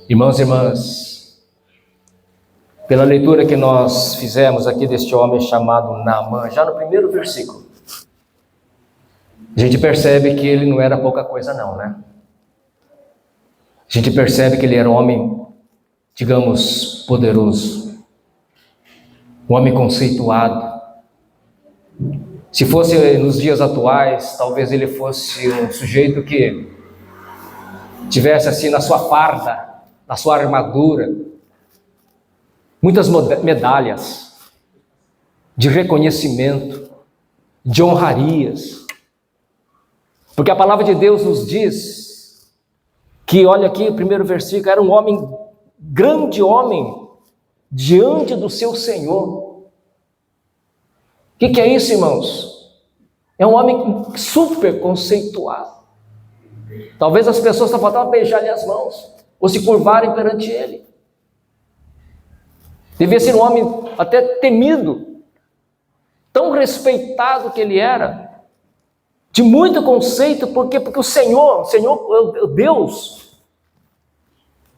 Irmãos e irmãs, pela leitura que nós fizemos aqui deste homem chamado Naamã, já no primeiro versículo, a gente percebe que ele não era pouca coisa não, né? A gente percebe que ele era um homem, digamos, poderoso, um homem conceituado. Se fosse nos dias atuais, talvez ele fosse um sujeito que tivesse assim na sua farda, na sua armadura, muitas medalhas de reconhecimento, de honrarias. Porque a palavra de Deus nos diz que, olha aqui o primeiro versículo, era um homem, grande homem, diante do seu Senhor. O que é isso, irmãos? É um homem super conceituado. Talvez as pessoas só faltavam beijar-lhe as mãos, ou se curvarem perante ele. Devia ser um homem até temido, tão respeitado que ele era, de muito conceito, porque o Senhor, Deus,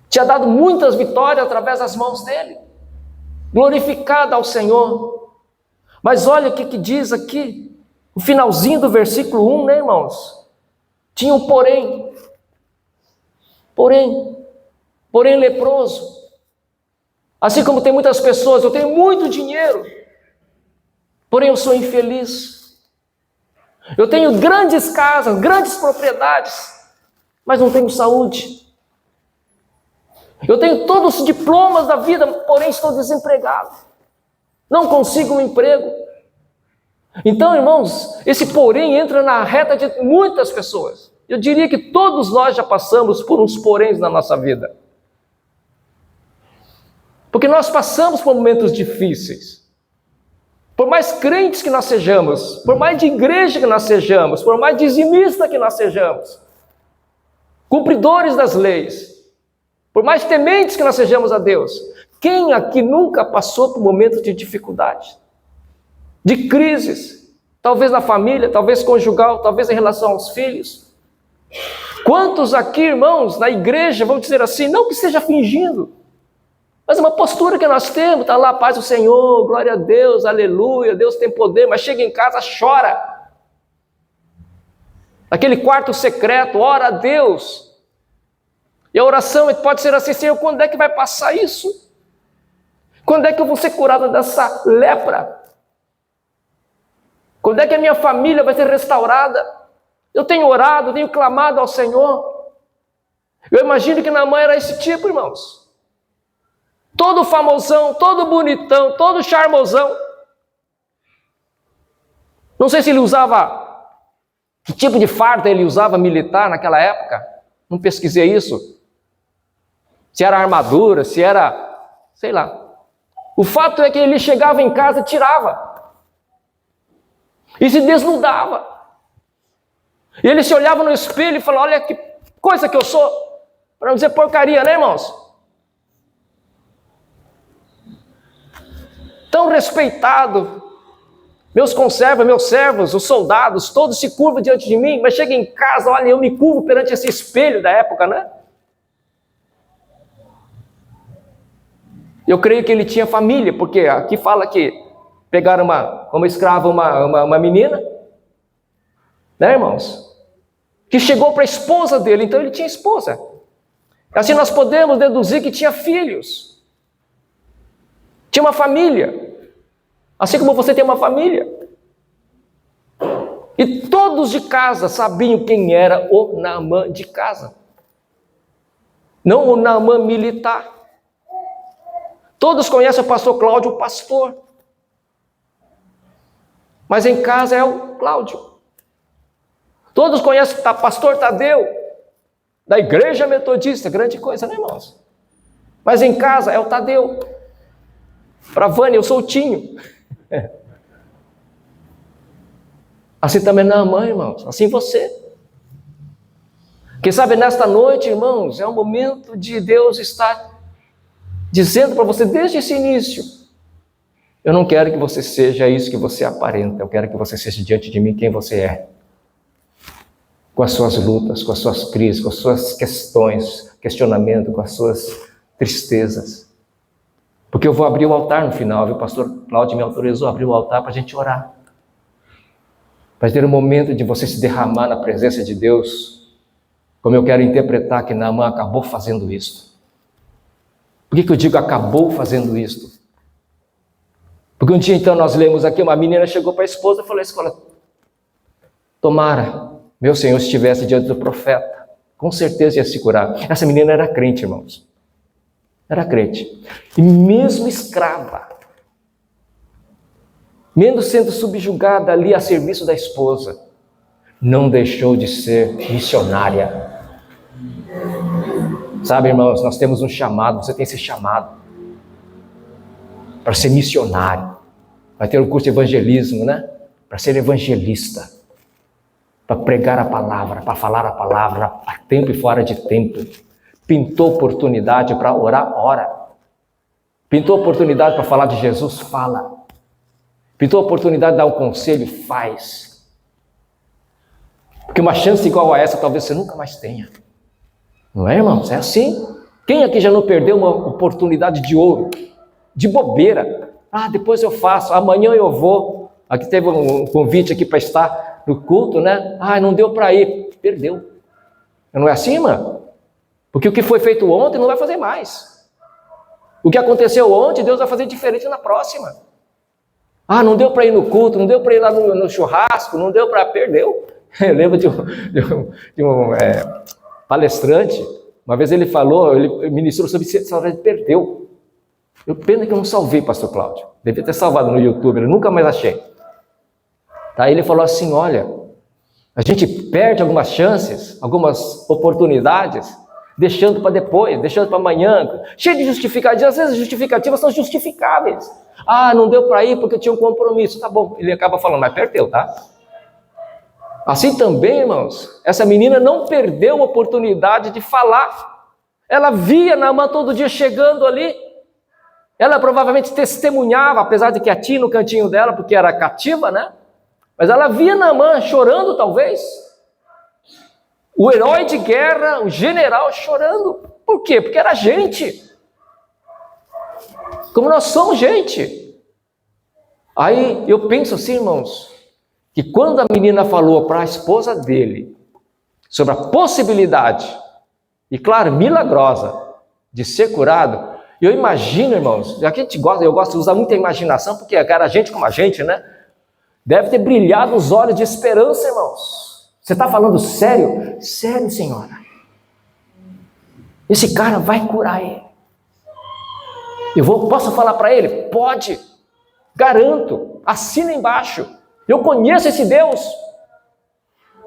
tinha dado muitas vitórias através das mãos dele, glorificado ao Senhor. Mas olha o que diz aqui, o finalzinho do versículo 1, né, irmãos? Tinha um porém leproso. Assim como tem muitas pessoas, eu tenho muito dinheiro, porém eu sou infeliz. Eu tenho grandes casas, grandes propriedades, mas não tenho saúde. Eu tenho todos os diplomas da vida, porém estou desempregado. Não consigo um emprego. Então, irmãos, esse porém entra na reta de muitas pessoas. Eu diria que todos nós já passamos por uns poréns na nossa vida. Porque nós passamos por momentos difíceis. Por mais crentes que nós sejamos, por mais de igreja que nós sejamos, por mais dizimista que nós sejamos, cumpridores das leis, por mais tementes que nós sejamos a Deus, quem aqui nunca passou por momentos de dificuldade, de crises, talvez na família, talvez conjugal, talvez em relação aos filhos? Quantos aqui, irmãos, na igreja, vamos dizer assim, não que esteja fingindo, mas uma postura que nós temos, está lá, paz do Senhor, glória a Deus, aleluia, Deus tem poder, mas chega em casa, chora. Aquele quarto secreto, ora a Deus. E a oração pode ser assim: Senhor, quando é que vai passar isso? Quando é que eu vou ser curado dessa lepra? Quando é que a minha família vai ser restaurada? Eu tenho orado, tenho clamado ao Senhor. Eu imagino que Naamã era esse tipo, irmãos. Todo famosão, todo bonitão, todo charmosão. Não sei se ele usava, que tipo de farda ele usava militar naquela época. Não pesquisei isso. Se era armadura, se era, sei lá. O fato é que ele chegava em casa e tirava. E se desnudava. E ele se olhava no espelho e falava: olha que coisa que eu sou. Para não dizer porcaria, né, irmãos? Tão respeitado. Meus conservas, meus servos, os soldados, todos se curvam diante de mim, mas chega em casa, olha, eu me curvo perante esse espelho da época, né? Eu creio que ele tinha família, porque aqui fala que pegaram como escrava uma menina, né, irmãos? Que chegou para a esposa dele, então ele tinha esposa. Assim nós podemos deduzir que tinha filhos. Tinha uma família. Assim como você tem uma família. E todos de casa sabiam quem era o Naamã de casa. Não o Naamã militar. Todos conhecem o pastor Cláudio, o pastor. Mas em casa é o Cláudio. Todos conhecem o pastor Tadeu, da igreja metodista, grande coisa, né, irmãos? Mas em casa é o Tadeu. Para Vânia, eu sou o Tinho. Assim também Naamã, irmãos. Assim você. Quem sabe nesta noite, irmãos, é o momento de Deus estar dizendo para você desde esse início: eu não quero que você seja isso que você aparenta, eu quero que você seja diante de mim quem você é. com as suas lutas, com as suas crises, com as suas questões, questionamentos, com as suas tristezas. Porque eu vou abrir o altar no final, viu? O pastor Cláudio me autorizou a abrir o altar para a gente orar. Para ter um momento de você se derramar na presença de Deus, como eu quero interpretar que Naamã acabou fazendo isso. Por que eu digo acabou fazendo isso? Porque um dia então nós lemos aqui, uma menina chegou para a esposa e falou assim: olha, tomara meu Senhor estivesse diante do profeta, com certeza ia se curar. Essa menina era crente, irmãos. Era crente. E mesmo escrava, mesmo sendo subjugada ali a serviço da esposa, não deixou de ser missionária. Sabe, irmãos, nós temos um chamado, você tem esse chamado para ser missionário. Vai ter um curso de evangelismo, né? Para ser evangelista, para pregar a palavra, para falar a palavra a tempo e fora de tempo. Pintou oportunidade para orar, ora. Pintou oportunidade para falar de Jesus, fala. Pintou oportunidade de dar um conselho, faz. Porque uma chance igual a essa talvez você nunca mais tenha. Não é, irmãos? É assim. Quem aqui já não perdeu uma oportunidade de ouro? De bobeira. Ah, depois eu faço, amanhã eu vou. Aqui teve um convite aqui para estar no culto, né? Ah, não deu para ir. Perdeu. Não é assim, irmão? Porque o que foi feito ontem não vai fazer mais. O que aconteceu ontem, Deus vai fazer diferente na próxima. Ah, não deu para ir no culto, não deu para ir lá no churrasco, não deu para... Perdeu. Eu lembro de um palestrante, uma vez ele falou, ele ministrou sobre salvar, ele perdeu. Eu pena que eu não salvei, pastor Cláudio. Devia ter salvado no YouTube, eu nunca mais achei. Tá? Ele falou assim, olha, a gente perde algumas chances, algumas oportunidades, deixando para depois, deixando para amanhã, cheio de justificativas. Às vezes as justificativas são justificáveis. Ah, não deu para ir porque eu tinha um compromisso. Tá bom, ele acaba falando, mas perdeu, tá? Assim também, irmãos, essa menina não perdeu a oportunidade de falar. Ela via Naamã todo dia chegando ali. Ela provavelmente testemunhava, apesar de quietinha no cantinho dela, porque era cativa, né? Mas ela via Naamã chorando, talvez. O herói de guerra, o general chorando. Por quê? Porque era gente. Como nós somos gente. Aí eu penso assim, irmãos, que quando a menina falou para a esposa dele sobre a possibilidade, e claro, milagrosa, de ser curado, eu imagino, irmãos, já que a gente gosta, eu gosto de usar muita imaginação, porque era gente como a gente, né? Deve ter brilhado os olhos de esperança, irmãos. Você está falando sério? Sério, senhora. Esse cara vai curar ele. Posso falar para ele? Pode. Garanto. Assina embaixo. Eu conheço esse Deus.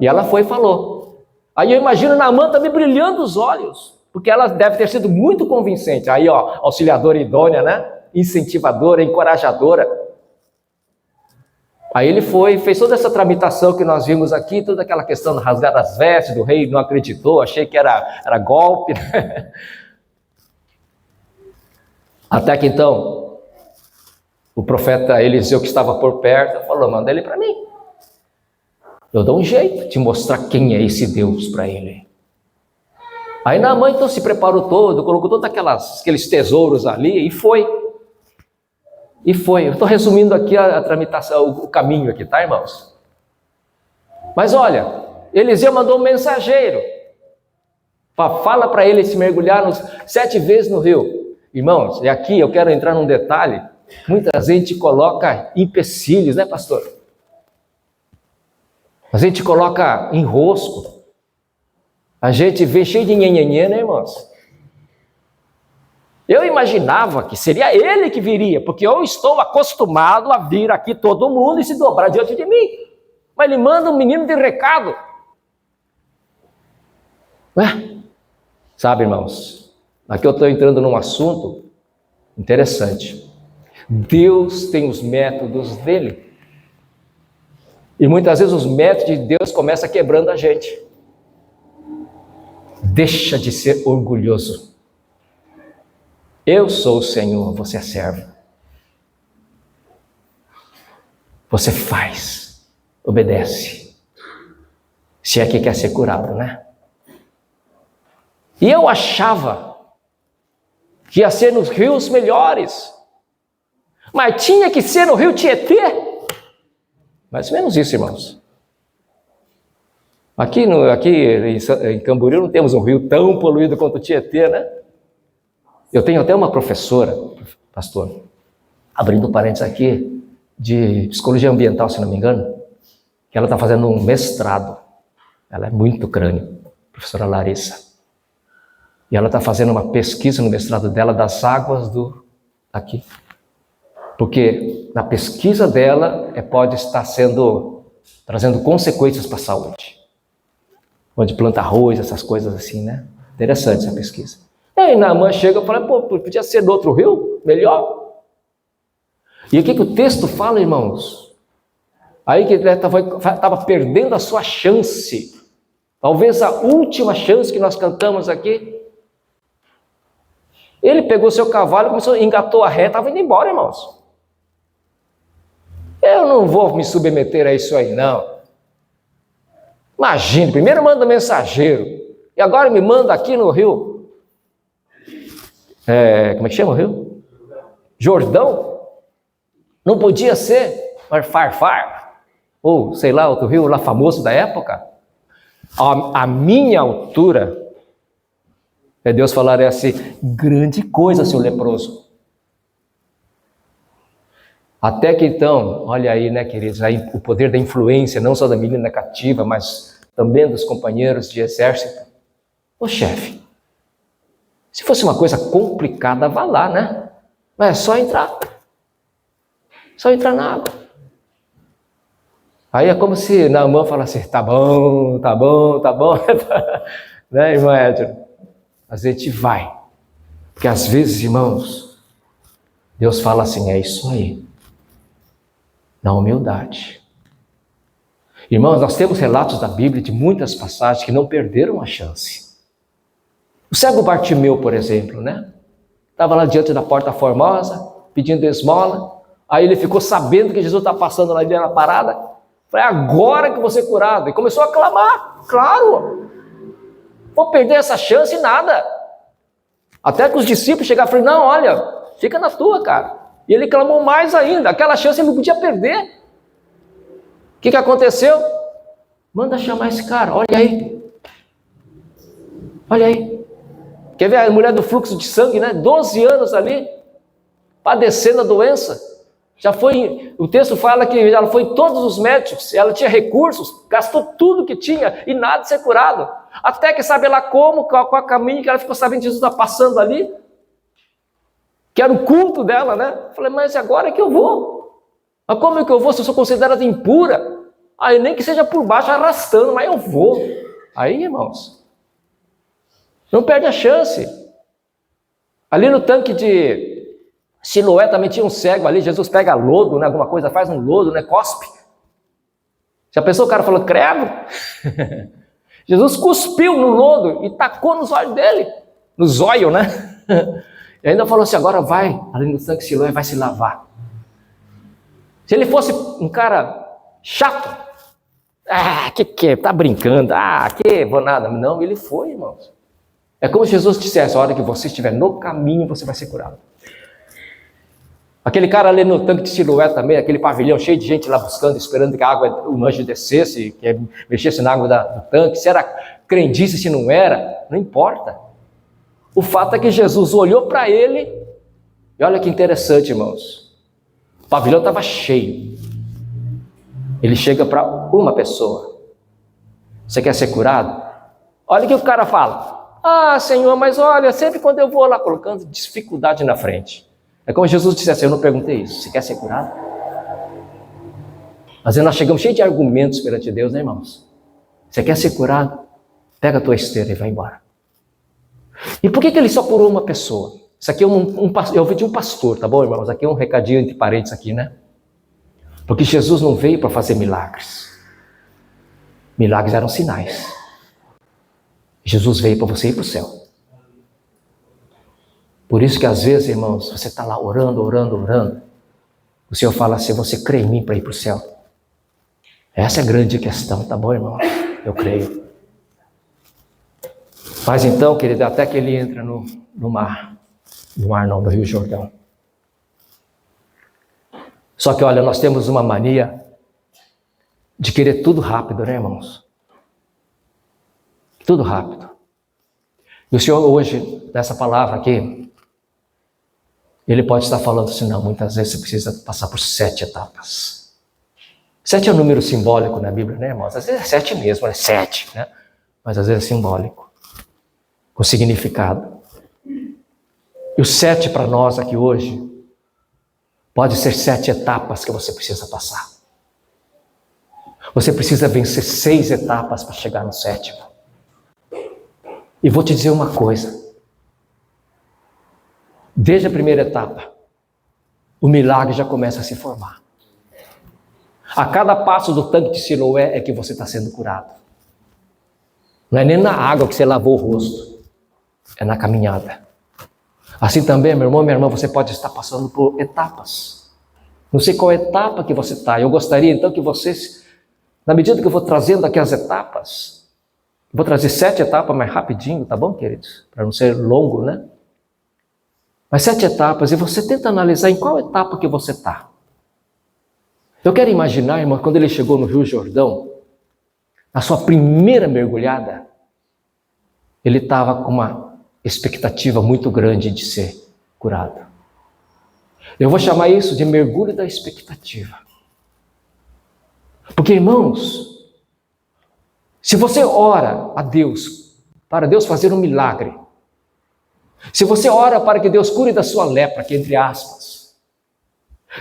E ela foi e falou. Aí eu imagino Naamã também brilhando os olhos, porque ela deve ter sido muito convincente. Aí, ó, auxiliadora idônea, né? Incentivadora, encorajadora. Aí ele foi, fez toda essa tramitação que nós vimos aqui, toda aquela questão de rasgar as vestes, do rei não acreditou, achei que era golpe. Né? Até que então, o profeta Eliseu, que estava por perto, falou, manda ele para mim. Eu dou um jeito de mostrar quem é esse Deus para ele. Aí Naamã então se preparou todo, colocou todos aqueles tesouros ali e foi. E foi. Eu estou resumindo aqui a tramitação, o caminho aqui, tá, irmãos? Mas olha, Eliseu mandou um mensageiro. Fala para ele se mergulhar 7 vezes no rio. Irmãos, e aqui eu quero entrar num detalhe. Muita gente coloca empecilhos, né, pastor? A gente coloca enrosco. A gente vê cheio de nhenhenhê, né, irmãos? Eu imaginava que seria ele que viria, porque eu estou acostumado a vir aqui todo mundo e se dobrar diante de mim. Mas ele manda um menino de recado. Ué? Sabe, irmãos, aqui eu estou entrando num assunto interessante. Deus tem os métodos dele. E muitas vezes os métodos de Deus começam quebrando a gente. Deixa de ser orgulhoso. Eu sou o Senhor, você é servo. Você faz, obedece. Se é que quer ser curado, né? E eu achava que ia ser nos rios melhores, mas tinha que ser no rio Tietê. Mais ou menos isso, irmãos. Aqui em Camboriú não temos um rio tão poluído quanto o Tietê, né? Eu tenho até uma professora, pastor, abrindo parênteses aqui, de psicologia ambiental, se não me engano, que ela está fazendo um mestrado. Ela é muito crânio, professora Larissa. E ela está fazendo uma pesquisa no mestrado dela das águas aqui. Porque na pesquisa dela pode estar trazendo consequências para a saúde. Onde planta arroz, essas coisas assim, né? Interessante essa pesquisa. E aí Naamã chega e fala, podia ser do outro rio? Melhor. E o que o texto fala, irmãos? Aí que ele estava perdendo a sua chance. Talvez a última chance que nós cantamos aqui. Ele pegou seu cavalo, engatou a ré, estava indo embora, irmãos. Eu não vou me submeter a isso aí, não. Imagine, primeiro manda mensageiro, e agora me manda aqui no rio. Como é que chama o rio? Jordão? Não podia ser Farfar, ou sei lá, outro rio lá famoso da época. A minha altura, Deus falaria assim, grande coisa, seu leproso. Até que então, olha aí, né, queridos, aí o poder da influência, não só da menina cativa, mas também dos companheiros de exército. Ô chefe, se fosse uma coisa complicada, vá lá, né? Mas é só entrar. Só entrar na água. Aí é como se Naamã falasse, tá bom. Né, irmã Edna? A gente vai. Porque às vezes, irmãos, Deus fala assim, é isso aí. Na humildade. Irmãos, nós temos relatos da Bíblia de muitas passagens que não perderam a chance. O cego Bartimeu, por exemplo, né? Estava lá diante da porta formosa, pedindo esmola. Aí ele ficou sabendo que Jesus estava passando lá na parada. Foi agora que eu vou ser curado. E começou a clamar. Claro! Vou perder essa chance e nada. Até que os discípulos chegaram e falaram, não, olha, fica na tua, cara. E ele clamou mais ainda. Aquela chance ele não podia perder. O que aconteceu? Manda chamar esse cara, olha aí. Olha aí. Quer ver a mulher do fluxo de sangue, né? 12 anos ali, padecendo a doença. Já foi, o texto fala que ela foi em todos os médicos, ela tinha recursos, gastou tudo que tinha e nada de ser curado. Até que sabe lá como, qual a caminho que ela ficou sabendo que Jesus está passando ali. Que era o culto dela, né? Falei, mas agora é que eu vou. Mas como é que eu vou se eu sou considerada impura? Aí nem que seja por baixo arrastando, mas eu vou. Aí, irmãos, não perde a chance. Ali no tanque de Siloé também tinha um cego ali, Jesus pega lodo, né, alguma coisa, faz um lodo, né, cospe. Já pensou o cara falou, credo? Jesus cuspiu no lodo e tacou nos olhos dele, no zóio, né? E ainda falou assim, agora vai ali no tanque de Siloé, vai se lavar. Se ele fosse um cara chato, tá brincando, vou nada. Não, ele foi, irmãos. É como se Jesus dissesse, a hora que você estiver no caminho, você vai ser curado. Aquele cara ali no tanque de Siloé também, aquele pavilhão cheio de gente lá buscando, esperando que a água, o anjo descesse, que mexesse na água do tanque, se era crendice, se não era, não importa. O fato é que Jesus olhou para ele, e olha que interessante, irmãos, o pavilhão estava cheio. Ele chega para uma pessoa, você quer ser curado? Olha o que o cara fala, Senhor, mas olha, sempre quando eu vou lá colocando dificuldade na frente, é como Jesus disse assim, eu não perguntei isso, você quer ser curado? Mas nós chegamos cheios de argumentos perante Deus, né, irmãos? Você quer ser curado? Pega a tua esteira e vai embora. E por que ele só curou uma pessoa? Isso aqui é eu ouvi de um pastor, tá bom, irmãos? Aqui é um recadinho entre parênteses aqui, né? Porque Jesus não veio para fazer milagres. Milagres eram sinais. Jesus veio para você ir para o céu. Por isso que às vezes, irmãos, você está lá orando. O Senhor fala assim, você crê em mim para ir para o céu? Essa é a grande questão, tá bom, irmão? Eu creio. Mas então, querido, até que ele entra no mar. No mar não, no Rio Jordão. Só que, olha, nós temos uma mania de querer tudo rápido, né, irmãos? Tudo rápido. E o Senhor hoje, nessa palavra aqui, Ele pode estar falando assim, não, muitas vezes você precisa passar por 7 etapas. 7 é um número simbólico na Bíblia, né, irmãos? Às vezes é 7 mesmo, é 7, né? Mas às vezes é simbólico, com significado. E o 7 para nós aqui hoje, pode ser 7 etapas que você precisa passar. Você precisa vencer 6 etapas para chegar no 7º. E vou te dizer uma coisa. Desde a primeira etapa, o milagre já começa a se formar. A cada passo do tanque de Siloé é que você está sendo curado. Não é nem na água que você lavou o rosto. É na caminhada. Assim também, meu irmão, minha irmã, você pode estar passando por etapas. Não sei qual etapa que você está. Eu gostaria então que vocês, na medida que eu vou trazendo aqui as etapas, vou trazer 7 etapas mais rapidinho, tá bom, queridos? Para não ser longo, né? Mas 7 etapas, e você tenta analisar em qual etapa que você está. Eu quero imaginar, irmão, quando ele chegou no Rio Jordão, na sua primeira mergulhada, ele estava com uma expectativa muito grande de ser curado. Eu vou chamar isso de mergulho da expectativa. Porque, irmãos, se você ora a Deus, para Deus fazer um milagre, se você ora para que Deus cure da sua lepra, que entre aspas,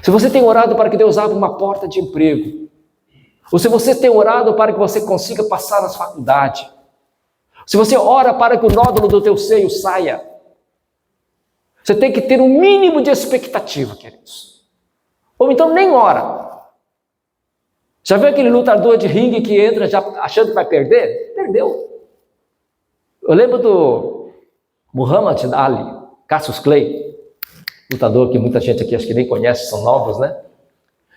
se você tem orado para que Deus abra uma porta de emprego, ou se você tem orado para que você consiga passar nas faculdades, se você ora para que o nódulo do teu seio saia, você tem que ter um mínimo de expectativa, queridos. Ou então nem ora. Já viu aquele lutador de ringue que entra já achando que vai perder? Perdeu. Eu lembro do Muhammad Ali, Cassius Clay, lutador que muita gente aqui acho que nem conhece, são novos, né?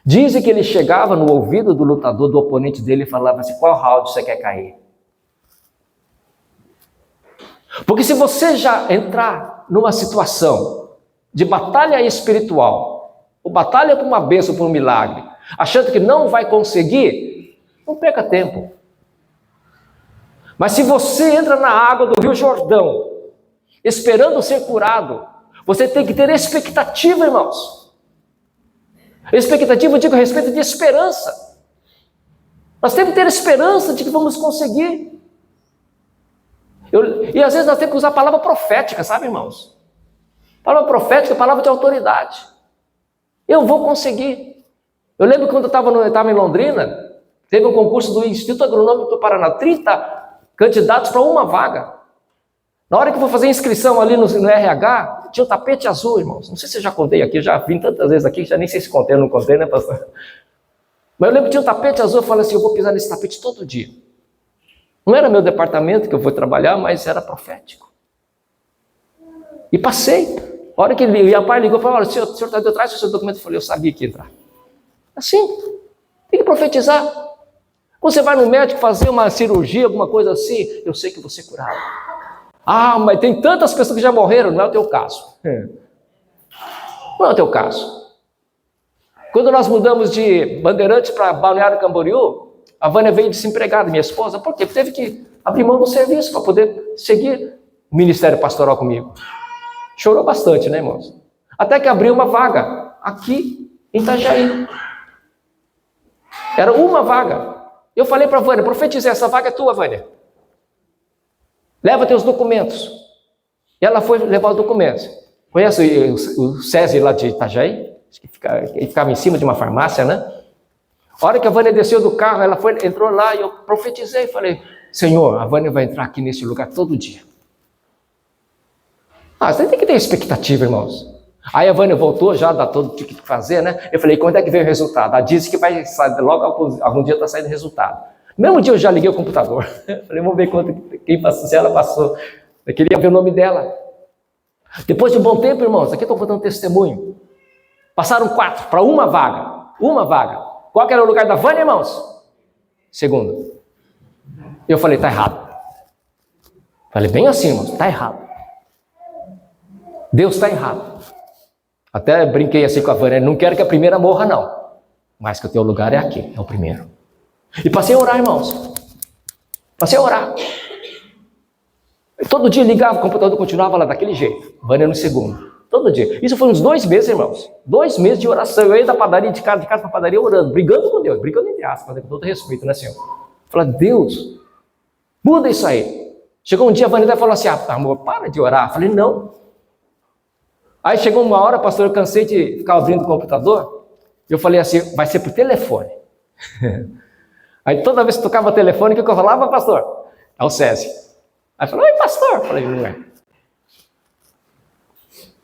Dizem que ele chegava no ouvido do lutador, do oponente dele, e falava assim, qual round você quer cair? Porque se você já entrar numa situação de batalha espiritual, ou batalha por uma bênção, por um milagre, achando que não vai conseguir, não perca tempo. Mas se você entra na água do Rio Jordão, esperando ser curado, você tem que ter expectativa, irmãos. Expectativa, eu digo a respeito de esperança. Nós temos que ter esperança de que vamos conseguir. E às vezes nós temos que usar a palavra profética, sabe, irmãos? Palavra profética é palavra de autoridade. Eu vou conseguir. Eu lembro quando eu estava em Londrina, teve um concurso do Instituto Agronômico do Paraná, 30 candidatos para uma vaga. Na hora que eu vou fazer a inscrição ali no RH, tinha um tapete azul, irmãos. Não sei se eu já contei aqui, já vim tantas vezes aqui, já nem sei se contei ou não contei, né, pastor? Mas eu lembro que tinha um tapete azul, eu falei assim, eu vou pisar nesse tapete todo dia. Não era meu departamento que eu vou trabalhar, mas era profético. E passei. A hora que ele, e a pai ligou e falou, olha, o senhor traz o seu documento. Eu falei, eu sabia que ia entrar. Assim, tem que profetizar. Quando você vai no médico fazer uma cirurgia, alguma coisa assim, eu sei que você é curado. Ah, mas tem tantas pessoas que já morreram, não é o teu caso. Não é o teu caso. Quando nós mudamos de Bandeirantes para Balneário Camboriú, a Vânia veio desempregada, minha esposa, por quê? Porque teve que abrir mão do serviço para poder seguir o ministério pastoral comigo. Chorou bastante, né, irmãos? Até que abriu uma vaga aqui em Itajaí. Era uma vaga. Eu falei para a Vânia, profetizei, essa vaga é tua, Vânia. Leva teus documentos. E ela foi levar os documentos. Conhece o SESI lá de Itajaí? Ele ficava em cima de uma farmácia, né? A hora que a Vânia desceu do carro, ela entrou lá e eu profetizei. Falei, Senhor, a Vânia vai entrar aqui nesse lugar todo dia. Você tem que ter expectativa, irmãos. Aí a Vânia voltou, já dá todo o que fazer, né? Eu falei, quando é que veio o resultado? Ela disse que vai sair, logo algum dia está saindo o resultado. No mesmo dia eu já liguei o computador. Falei, vamos ver quem passou, se ela passou. Eu queria ver o nome dela. Depois de um bom tempo, irmãos, aqui estou contando testemunho. Passaram 4 para uma vaga. Uma vaga. Qual que era o lugar da Vânia, irmãos? Segundo. Eu falei, está errado. Falei bem assim, irmãos, está errado. Deus está errado. Até brinquei assim com a Vânia, não quero que a primeira morra não, mas que o teu lugar é aqui, é o primeiro. E passei a orar, irmãos. Passei a orar. E todo dia ligava, o computador continuava lá daquele jeito. Vânia no segundo. Todo dia. Isso foi uns 2 meses, irmãos. 2 meses de oração. Eu ia da padaria, de casa para padaria, orando, brigando com Deus. Brigando entre aspas, com todo respeito, né, Senhor? Falei, Deus, muda isso aí. Chegou um dia, a Vânia falou assim, amor, para de orar. Falei, não. Aí chegou uma hora, pastor, eu cansei de ficar abrindo o computador. Eu falei assim, vai ser por telefone. Aí toda vez que tocava o telefone, o que eu falava, pastor? É o Césio. Aí falou, oi, pastor. Eu falei, não é.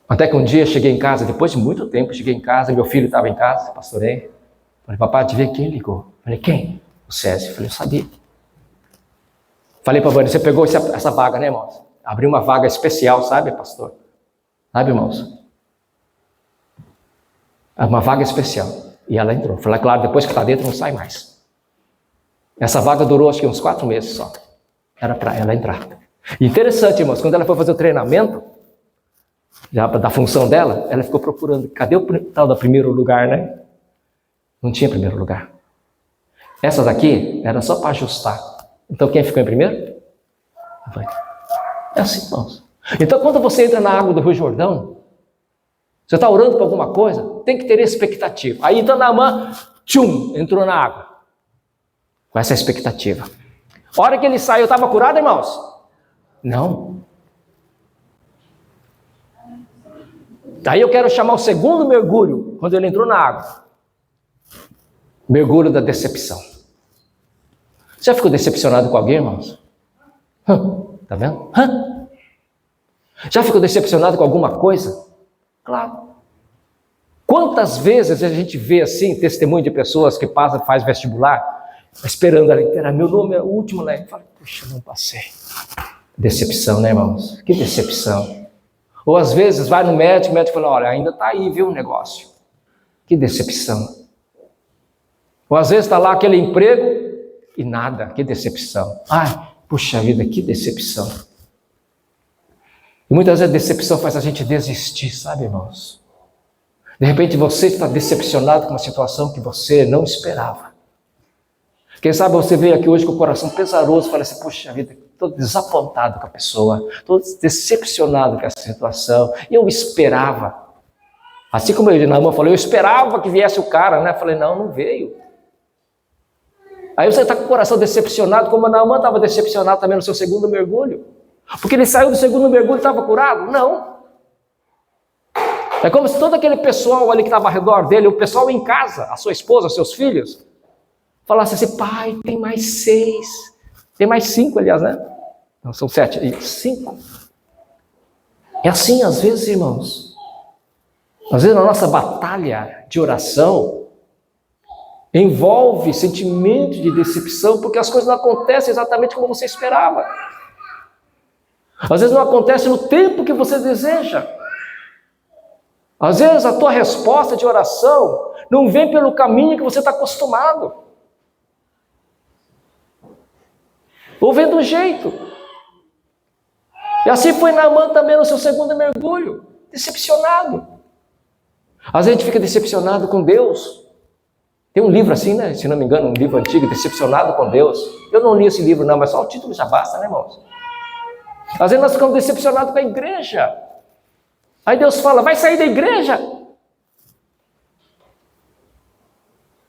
Até que um dia cheguei em casa, depois de muito tempo, cheguei em casa, meu filho estava em casa, pastorei. Falei, papai, adivinha quem ligou? Falei, quem? O Césio. Falei, eu sabia. Falei para a Vânia, você pegou essa vaga, né, irmãos? Abriu uma vaga especial, sabe, pastor? Sabe, irmãos? Uma vaga especial. E ela entrou. Falei, claro, depois que está dentro não sai mais. Essa vaga durou acho que uns 4 meses só. Era para ela entrar. E interessante, irmãos, quando ela foi fazer o treinamento, já da função dela, ela ficou procurando, cadê o tal do primeiro lugar, né? Não tinha primeiro lugar. Essas aqui era só para ajustar. Então quem ficou em primeiro? É assim, irmãos. Então quando você entra na água do Rio Jordão, você está orando por alguma coisa, tem que ter expectativa. Aí então Naamã, entrou na água. Com essa expectativa. A hora que ele saiu, estava curado, irmãos? Não. Daí eu quero chamar o segundo mergulho, quando ele entrou na água. Mergulho da decepção. Você já ficou decepcionado com alguém, irmãos? Tá vendo? Já ficou decepcionado com alguma coisa? Claro. Quantas vezes a gente vê assim, testemunho de pessoas que passam, faz vestibular, esperando ali, meu nome é o último, né? Fala, puxa, não passei. Decepção, né, irmãos? Que decepção. Ou às vezes vai no médico, o médico fala, olha, ainda está aí, viu, o negócio. Que decepção. Ou às vezes está lá aquele emprego e nada, que decepção. Ai, puxa vida, que decepção. E muitas vezes a decepção faz a gente desistir, sabe, irmãos? De repente você está decepcionado com uma situação que você não esperava. Quem sabe você veio aqui hoje com o coração pesaroso e fala assim, puxa vida, estou desapontado com a pessoa, estou decepcionado com essa situação, e eu esperava. Assim como eu, Naamã falou, eu esperava que viesse o cara, né? Eu falei, não veio. Aí você está com o coração decepcionado, como a Naamã estava decepcionado também no seu segundo mergulho. Porque ele saiu do segundo mergulho e estava curado? Não. É como se todo aquele pessoal ali que estava ao redor dele, o pessoal em casa, a sua esposa, os seus filhos, falasse assim, pai, tem mais 6, tem mais 5, aliás, né? Não, são 7, 5. É assim às vezes, irmãos. Às vezes na nossa batalha de oração, envolve sentimento de decepção, porque as coisas não acontecem exatamente como você esperava. Às vezes não acontece no tempo que você deseja. Às vezes a tua resposta de oração não vem pelo caminho que você está acostumado. Ou vem do jeito. E assim foi Naamã também no seu segundo mergulho. Decepcionado. Às vezes a gente fica decepcionado com Deus. Tem um livro assim, né? Se não me engano, um livro antigo, Decepcionado com Deus. Eu não li esse livro não, mas só o título já basta, né, irmãos? Às vezes nós ficamos decepcionados com a igreja. Aí Deus fala, vai sair da igreja?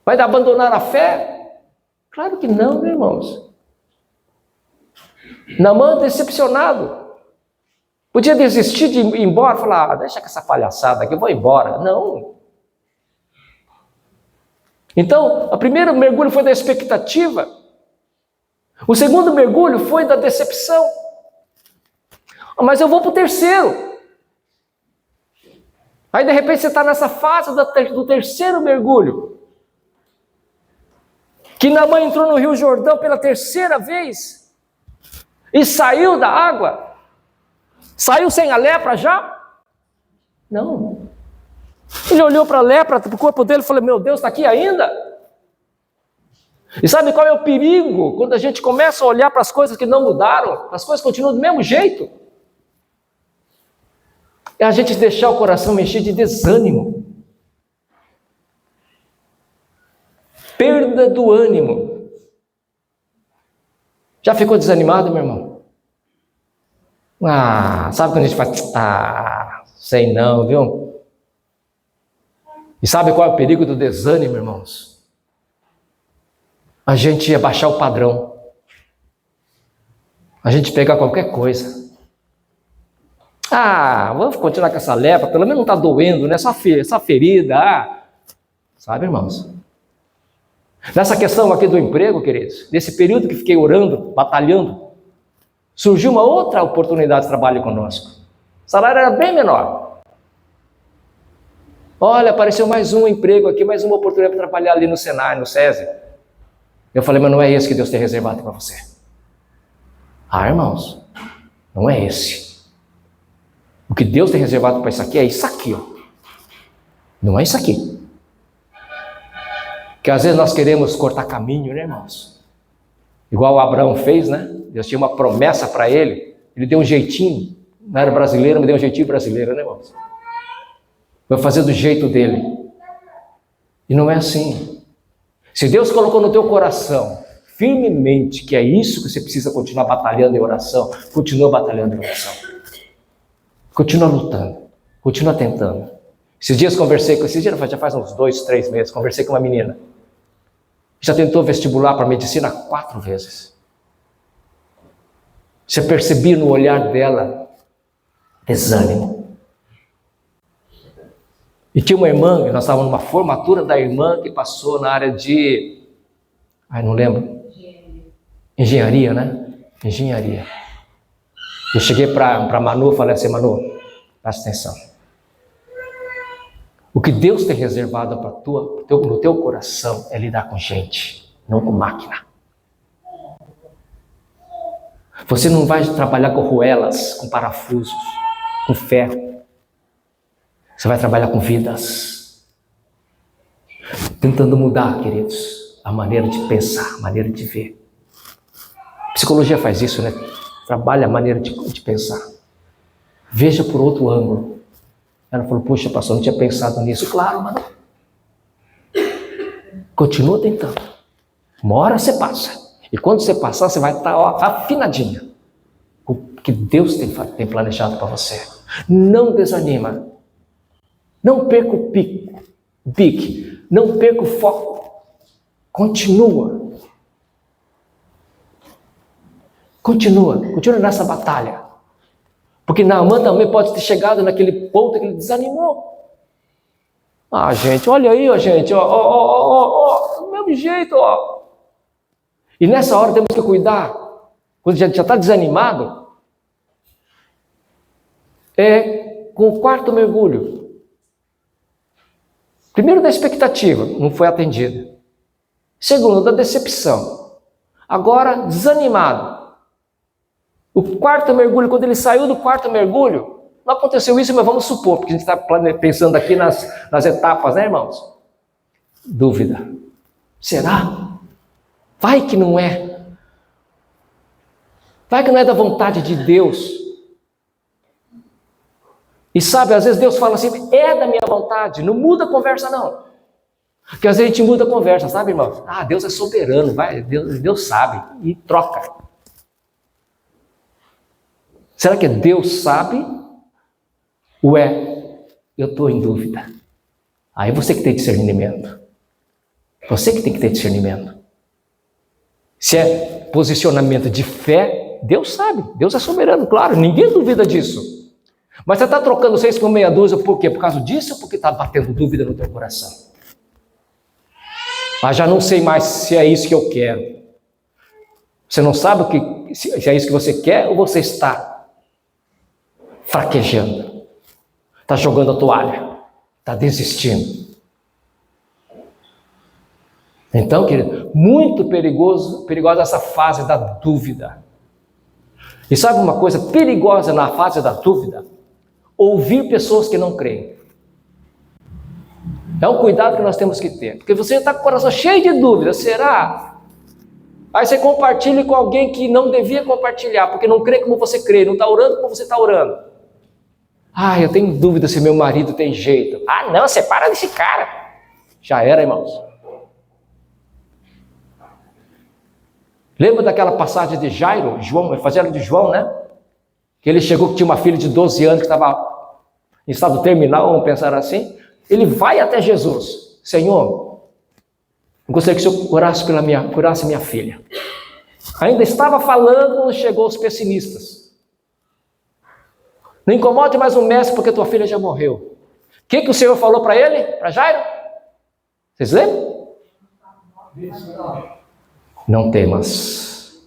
Vai abandonar a fé? Claro que não, né, irmãos? Naamã decepcionado. Podia desistir de ir embora, falar, deixa com essa palhaçada aqui, eu vou embora. Não. Então, o primeiro mergulho foi da expectativa. O segundo mergulho foi da decepção. Mas eu vou para o terceiro. Aí de repente você está nessa fase do terceiro mergulho. Que Naamã entrou no Rio Jordão pela terceira vez. E saiu da água. Saiu sem a lepra já? Não. Ele olhou para a lepra, para o corpo dele e falou, meu Deus, está aqui ainda? E sabe qual é o perigo? Quando a gente começa a olhar para as coisas que não mudaram, as coisas continuam do mesmo jeito. É a gente deixar o coração encher de desânimo. Perda do ânimo. Já ficou desanimado, meu irmão? Sabe quando a gente faz? Sei não, viu? E sabe qual é o perigo do desânimo, irmãos? A gente abaixar o padrão. A gente pegar qualquer coisa. Vamos continuar com essa lepra, pelo menos não está doendo, né? Essa ferida. Sabe, irmãos? Nessa questão aqui do emprego, queridos, nesse período que fiquei orando, batalhando, surgiu uma outra oportunidade de trabalho conosco. O salário era bem menor. Olha, apareceu mais um emprego aqui, mais uma oportunidade para trabalhar ali no Senai, no SESI. Eu falei, mas não é esse que Deus tem reservado para você. Irmãos, não é esse. O que Deus tem reservado para isso aqui é isso aqui, ó. Não é isso aqui. Que às vezes nós queremos cortar caminho, né, irmãos? Igual o Abraão fez, né? Deus tinha uma promessa para ele. Ele deu um jeitinho. Não era brasileiro, mas deu um jeitinho brasileiro, né, irmãos? Vai fazer do jeito dele. E não é assim. Se Deus colocou no teu coração firmemente que é isso que você precisa continuar batalhando em oração, continua batalhando em oração. Continua lutando. Continua tentando. Esses dias já faz uns 2, 3 meses, conversei com uma menina. Já tentou vestibular para medicina 4 vezes. Você percebia no olhar dela desânimo. E tinha uma irmã, nós estávamos numa formatura da irmã que passou na área de... não lembro. Engenharia, né? Engenharia. Eu cheguei para Manu e falei assim, Manu, presta atenção. O que Deus tem reservado no teu coração é lidar com gente, não com máquina. Você não vai trabalhar com arruelas, com parafusos, com ferro. Você vai trabalhar com vidas. Tentando mudar, queridos, a maneira de pensar, a maneira de ver. A psicologia faz isso, né? Trabalha a maneira de pensar. Veja por outro ângulo. Ela falou, puxa, pastor, não tinha pensado nisso. Claro, mano. Continua tentando. Uma hora você passa. E quando você passar, você vai estar afinadinha. O que Deus tem planejado para você. Não desanima. Não perca o pique. Não perca o foco. Continua. Continua nessa batalha. Porque Naamã também pode ter chegado naquele ponto que ele desanimou. Gente, olha aí, gente, do mesmo jeito, E nessa hora temos que cuidar. Quando já está desanimado, com o 4º mergulho. Primeiro, da expectativa, não foi atendida. Segundo, da decepção. Agora, desanimado. O 4º mergulho, quando ele saiu do 4º mergulho, não aconteceu isso, mas vamos supor, porque a gente está pensando aqui nas etapas, né, irmãos? Dúvida. Será? Vai que não é. Vai que não é da vontade de Deus. E sabe, às vezes Deus fala assim, é da minha vontade, não muda a conversa não. Porque às vezes a gente muda a conversa, sabe, irmão? Deus é soberano, Deus sabe, e troca. Será que Deus sabe? Eu estou em dúvida. Aí você que tem discernimento. Você que tem que ter discernimento. Se é posicionamento de fé, Deus sabe. Deus é soberano, claro. Ninguém duvida disso. Mas você está trocando 6 por meia dúzia por quê? Por causa disso ou porque está batendo dúvida no teu coração? Já não sei mais se é isso que eu quero. Você não sabe se é isso que você quer ou você está fraquejando, está jogando a toalha, está desistindo. Então, querido, muito perigosa essa fase da dúvida. E sabe uma coisa perigosa na fase da dúvida? Ouvir pessoas que não creem. É um cuidado que nós temos que ter, porque você está com o coração cheio de dúvidas. Será? Aí você compartilha com alguém que não devia compartilhar, porque não crê como você crê, não está orando como você está orando. Ah, eu tenho dúvida se meu marido tem jeito. Ah, não, separa desse cara. Já era, irmãos. Lembra daquela passagem de Jairo, João, evangelho de João, né? Que ele chegou que tinha uma filha de 12 anos que estava em estado terminal, vamos pensar assim. Ele vai até Jesus. Senhor, eu gostaria que o Senhor curasse minha filha. Ainda estava falando quando chegou os pessimistas. Não incomode mais o mestre porque tua filha já morreu. O que o Senhor falou para ele? Para Jairo? Vocês lembram? Não temas.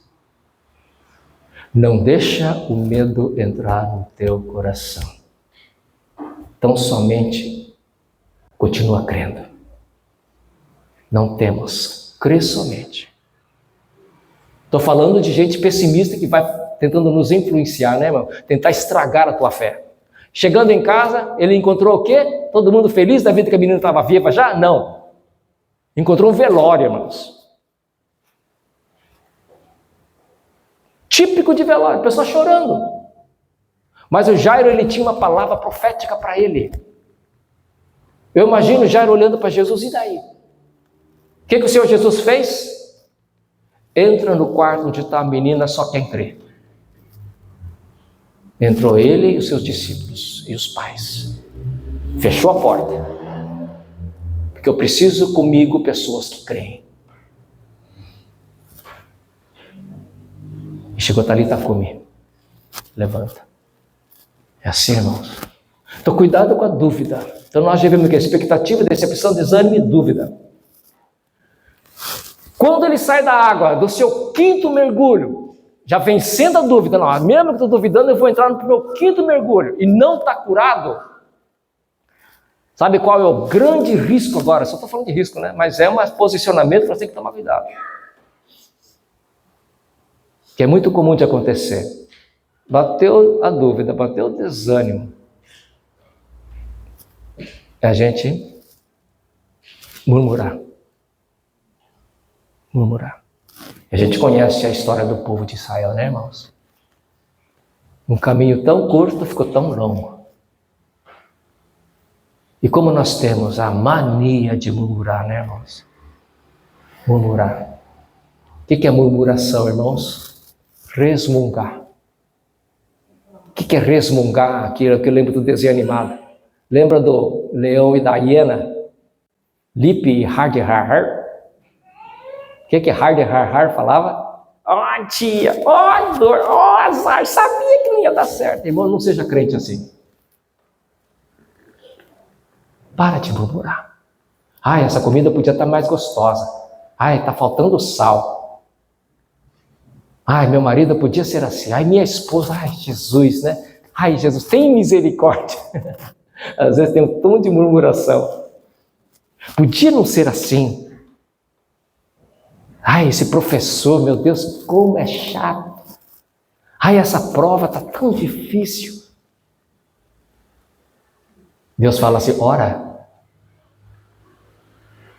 Não deixa o medo entrar no teu coração. Então somente continua crendo. Não temas. Crê somente. Estou falando de gente pessimista que vai tentando nos influenciar, né, irmão? Tentar estragar a tua fé. Chegando em casa, ele encontrou o quê? Todo mundo feliz da vida que a menina estava viva já? Não. Encontrou um velório, irmãos. Típico de velório, pessoa chorando. Mas o Jairo, ele tinha uma palavra profética para ele. Eu imagino o Jairo olhando para Jesus, e daí? O que o Senhor Jesus fez? Entra no quarto onde está a menina, só quem crê. Entrou ele e os seus discípulos e os pais. Fechou a porta. Porque eu preciso comigo pessoas que creem. E chegou Talita Cumi. Levanta. É assim, irmãos. Então cuidado com a dúvida. Então nós vivemos aqui expectativa, decepção, desânimo e dúvida. Quando ele sai da água, do seu 5º mergulho, já vencendo a dúvida, não, mesmo que estou duvidando, eu vou entrar no meu 5º mergulho e não está curado. Sabe qual é o grande risco agora? Só estou falando de risco, né? Mas é um posicionamento que você tem que tomar cuidado. Que é muito comum de acontecer. Bateu a dúvida, bateu o desânimo. É a gente murmurar. A gente conhece a história do povo de Israel, né, irmãos? Um caminho tão curto ficou tão longo. E como nós temos a mania de murmurar, né, irmãos? Murmurar. O que é murmuração, irmãos? Resmungar. O que é resmungar? Aquilo que eu lembro do desenho animado. Lembra do leão e da hiena? Lip e hard, hard. O que hard, hard, hard falava? Ó, tia, ó, dor, ó, azar, sabia que não ia dar certo. Irmão, não seja crente assim. Para de murmurar. Ai, essa comida podia estar mais gostosa. Ai, está faltando sal. Ai, meu marido podia ser assim. Ai, minha esposa, ai, Jesus, né? Ai, Jesus, tem misericórdia. Às vezes tem um tom de murmuração. Podia não ser assim. Ai, esse professor, meu Deus, como é chato. Ai, essa prova está tão difícil. Deus fala assim, ora.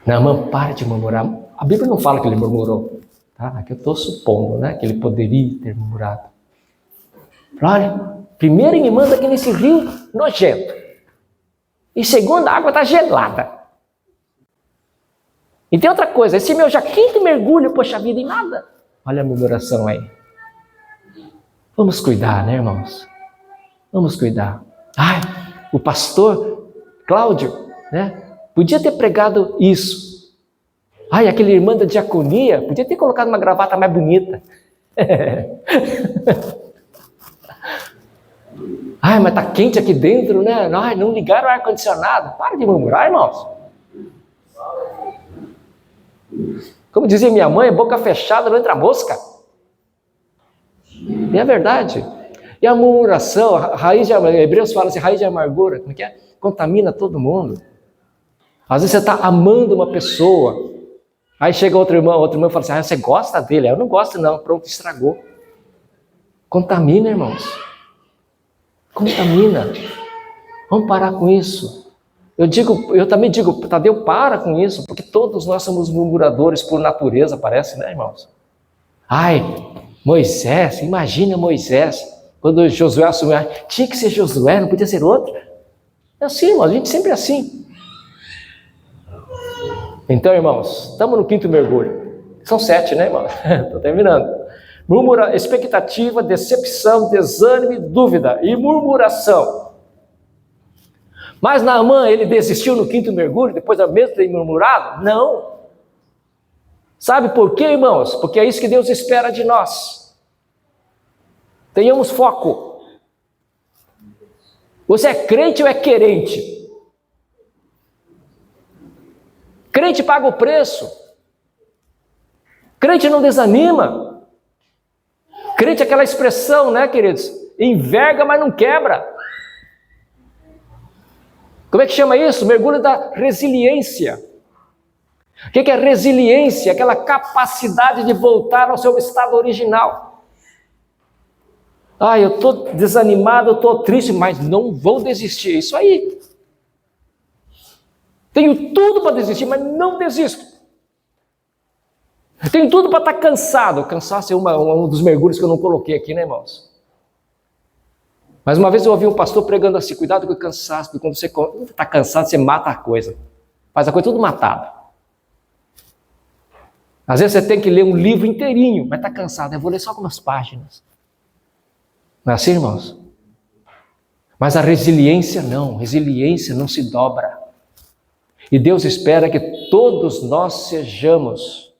Naamã, para de murmurar. A Bíblia não fala que ele murmurou. Tá? Aqui eu estou supondo, né, que ele poderia ter murmurado. Olha, primeiro ele me manda aqui nesse rio nojento. E segundo, a água está gelada. E tem outra coisa, esse meu já 5º mergulho, poxa vida, em nada. Olha a murmuração aí. Vamos cuidar, né, irmãos? Vamos cuidar. Ai, o pastor Cláudio, né, podia ter pregado isso. Ai, aquele irmão da diaconia, podia ter colocado uma gravata mais bonita. Ai, mas tá quente aqui dentro, né? Ai, não ligaram o ar-condicionado. Para de murmurar, irmãos. Como dizia minha mãe, boca fechada não entra mosca. E é verdade. E a murmuração, a raiz de amargura, Hebreus fala assim, raiz de amargura, como é que é? Contamina todo mundo. Às vezes você está amando uma pessoa, aí chega outro irmão e fala assim, você gosta dele? Eu não gosto não, pronto, estragou. Contamina, irmãos. Contamina. Vamos parar com isso. Eu também digo, Tadeu, para com isso, porque todos nós somos murmuradores por natureza, parece, né, irmãos? Ai, Moisés, imagina Moisés, quando Josué assumiu, tinha que ser Josué, não podia ser outro. É assim, irmãos, a gente sempre é assim. Então, irmãos, estamos no 5º mergulho. São 7, né, irmãos? Estou terminando. Expectativa, decepção, desânimo e dúvida. E murmuração. Mas Naamã, ele desistiu no 5º mergulho, depois da mesma ter murmurado? Não. Sabe por quê, irmãos? Porque é isso que Deus espera de nós. Tenhamos foco. Você é crente ou é querente? Crente paga o preço. Crente não desanima. Crente é aquela expressão, né, queridos? Enverga, mas não quebra. Como é que chama isso? Mergulho da resiliência. O que é resiliência? Aquela capacidade de voltar ao seu estado original. Eu estou desanimado, eu estou triste, mas não vou desistir. Isso aí. Tenho tudo para desistir, mas não desisto. Tenho tudo para estar cansado. O cansaço é um dos mergulhos que eu não coloquei aqui, né, irmãos? Mas uma vez eu ouvi um pastor pregando assim, cuidado com o cansaço, porque quando você está cansado, você mata a coisa. Faz a coisa tudo matada. Às vezes você tem que ler um livro inteirinho, mas está cansado. Eu vou ler só algumas páginas. Não é assim, irmãos? Mas a resiliência não se dobra. E Deus espera que todos nós sejamos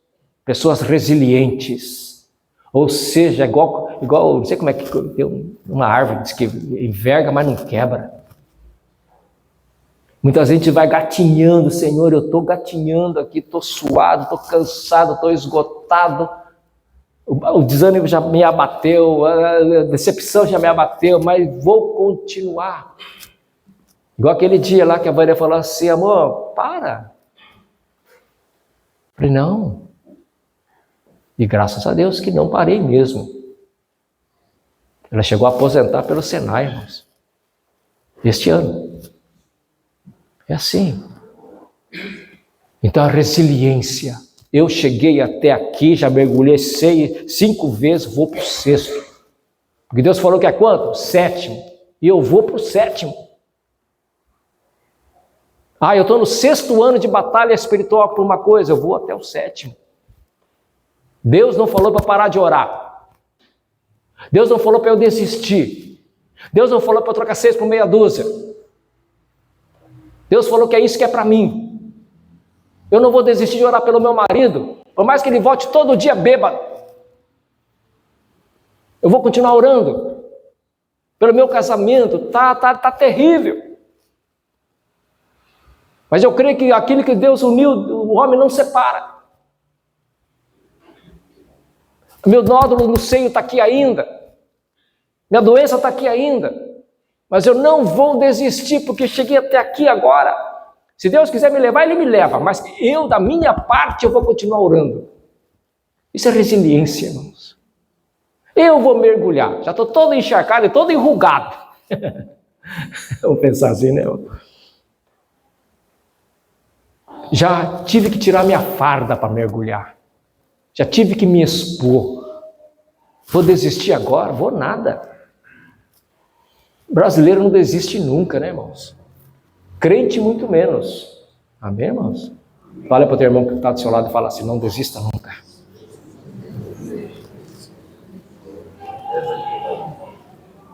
pessoas resilientes. Ou seja, igual não sei como é que tem uma árvore diz que enverga, mas não quebra. Muitas vezes a gente vai gatinhando, Senhor, eu estou gatinhando aqui, estou suado, estou cansado, estou esgotado. O desânimo já me abateu, a decepção já me abateu, mas vou continuar. Igual aquele dia lá que a Vânia falou assim, amor, para. Eu falei, não. E graças a Deus que não parei mesmo. Ela chegou a aposentar pelo Senai, irmãos. Este ano. É assim. Então a resiliência. Eu cheguei até aqui, já mergulhei 5 vezes, vou para o 6º. Porque Deus falou que é quanto? 7º. E eu vou para o 7º. Eu estou no 6º ano de batalha espiritual por uma coisa, eu vou até o 7º. Deus não falou para parar de orar. Deus não falou para eu desistir. Deus não falou para eu trocar 6 por meia dúzia. Deus falou que é isso que é para mim. Eu não vou desistir de orar pelo meu marido, por mais que ele volte todo dia bêbado. Eu vou continuar orando. Pelo meu casamento, tá terrível. Mas eu creio que aquilo que Deus uniu, o homem não separa. Meu nódulo no seio está aqui ainda. Minha doença está aqui ainda. Mas eu não vou desistir, porque cheguei até aqui agora. Se Deus quiser me levar, Ele me leva. Mas eu, da minha parte, eu vou continuar orando. Isso é resiliência, irmãos. Eu vou mergulhar. Já estou todo encharcado e todo enrugado. Vou pensar assim, né? Já tive que tirar minha farda para mergulhar. Já tive que me expor. Vou desistir agora? Vou nada. Brasileiro não desiste nunca, né, irmãos? Crente muito menos. Amém, irmãos? Fala para o teu irmão que está do seu lado e fala assim, não desista nunca.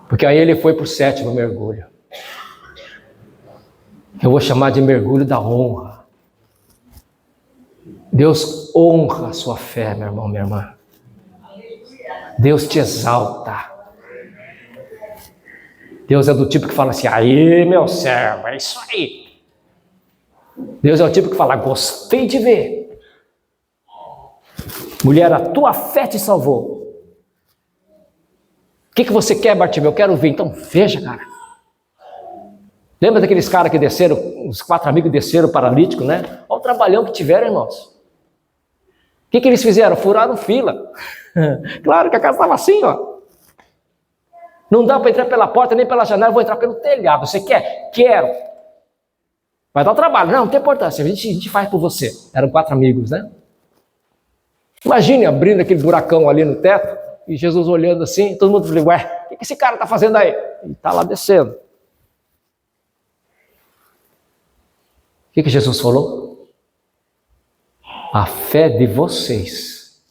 Porque aí ele foi para o 7º mergulho. Eu vou chamar de mergulho da honra. Deus honra a sua fé, meu irmão, minha irmã. Deus te exalta. Deus é do tipo que fala assim, aí meu servo, é isso aí. Deus é o tipo que fala, gostei de ver. Mulher, a tua fé te salvou. O que você quer, Bartimeu? Eu quero ver. Então veja, cara. Lembra daqueles caras que desceram, os 4 amigos desceram paralítico, né? Olha o trabalhão que tiveram, irmãos. O que eles fizeram? Furaram fila. Claro que a casa estava assim, ó. Não dá para entrar pela porta nem pela janela, vou entrar pelo telhado. Você quer? Quero. Vai dar trabalho. Não tem importância, a gente faz por você. Eram 4 amigos, né? Imagine abrindo aquele buracão ali no teto e Jesus olhando assim, todo mundo falando, ué, o que esse cara está fazendo aí? Ele está lá descendo. O que Jesus falou? A fé de vocês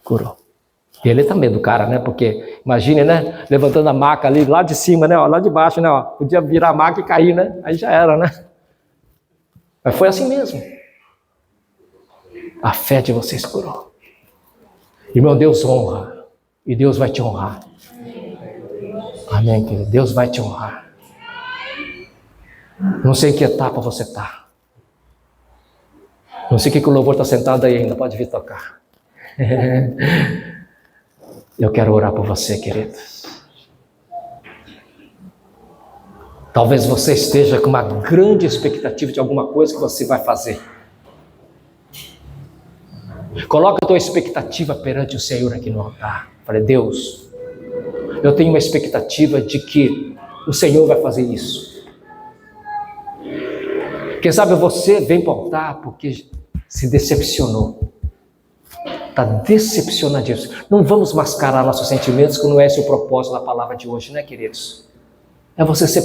curou. E ele tá medo do cara, né? Porque, imagine, né? Levantando a maca ali, lá de cima, né? Ó, lá de baixo, né? Ó, podia virar a maca e cair, né? Aí já era, né? Mas foi assim mesmo. A fé de vocês curou. Irmão, Deus honra. E Deus vai te honrar. Amém, querido? Deus vai te honrar. Não sei em que etapa você está. Não sei o que o louvor está sentado aí ainda. Pode vir tocar. Eu quero orar por você, querido. Talvez você esteja com uma grande expectativa de alguma coisa que você vai fazer. Coloca a tua expectativa perante o Senhor aqui no altar. Falei, Deus, eu tenho uma expectativa de que o Senhor vai fazer isso. Quem sabe você vem para o altar porque se decepcionou. Está decepcionadíssimo. Não vamos mascarar nossos sentimentos, que não é esse o propósito da palavra de hoje, né, queridos? É você ser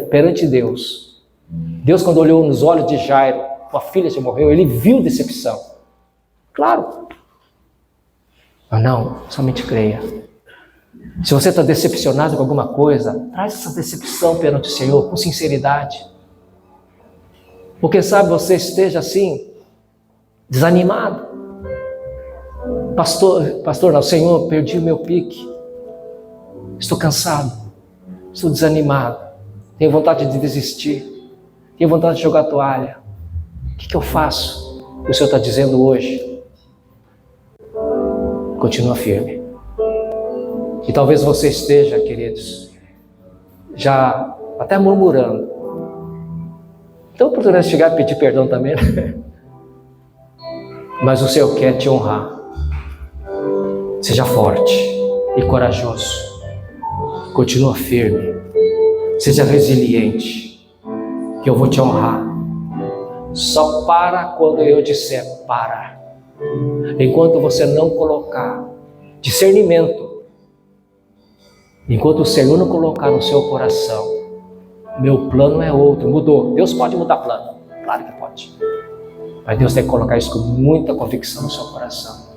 perante Deus. Deus, quando olhou nos olhos de Jairo, a filha já morreu, ele viu decepção. Claro. Mas não, somente creia. Se você está decepcionado com alguma coisa, traz essa decepção perante o Senhor com sinceridade. Porque sabe, você esteja assim, desanimado. Pastor, não, Senhor, perdi o meu pique. Estou cansado. Estou desanimado. Tenho vontade de desistir. Tenho vontade de jogar a toalha. O que eu faço? O Senhor está dizendo hoje. Continua firme. E talvez você esteja, queridos, já até murmurando. Então, a oportunidade de chegar e pedir perdão também. Mas o Senhor quer te honrar. Seja forte e corajoso. Continua firme. Seja resiliente. Que eu vou te honrar. Só para quando eu disser para. Enquanto você não colocar discernimento. Enquanto o Senhor não colocar no seu coração. Meu plano é outro. Mudou. Deus pode mudar plano. Claro que pode. Mas Deus tem que colocar isso com muita convicção no seu coração.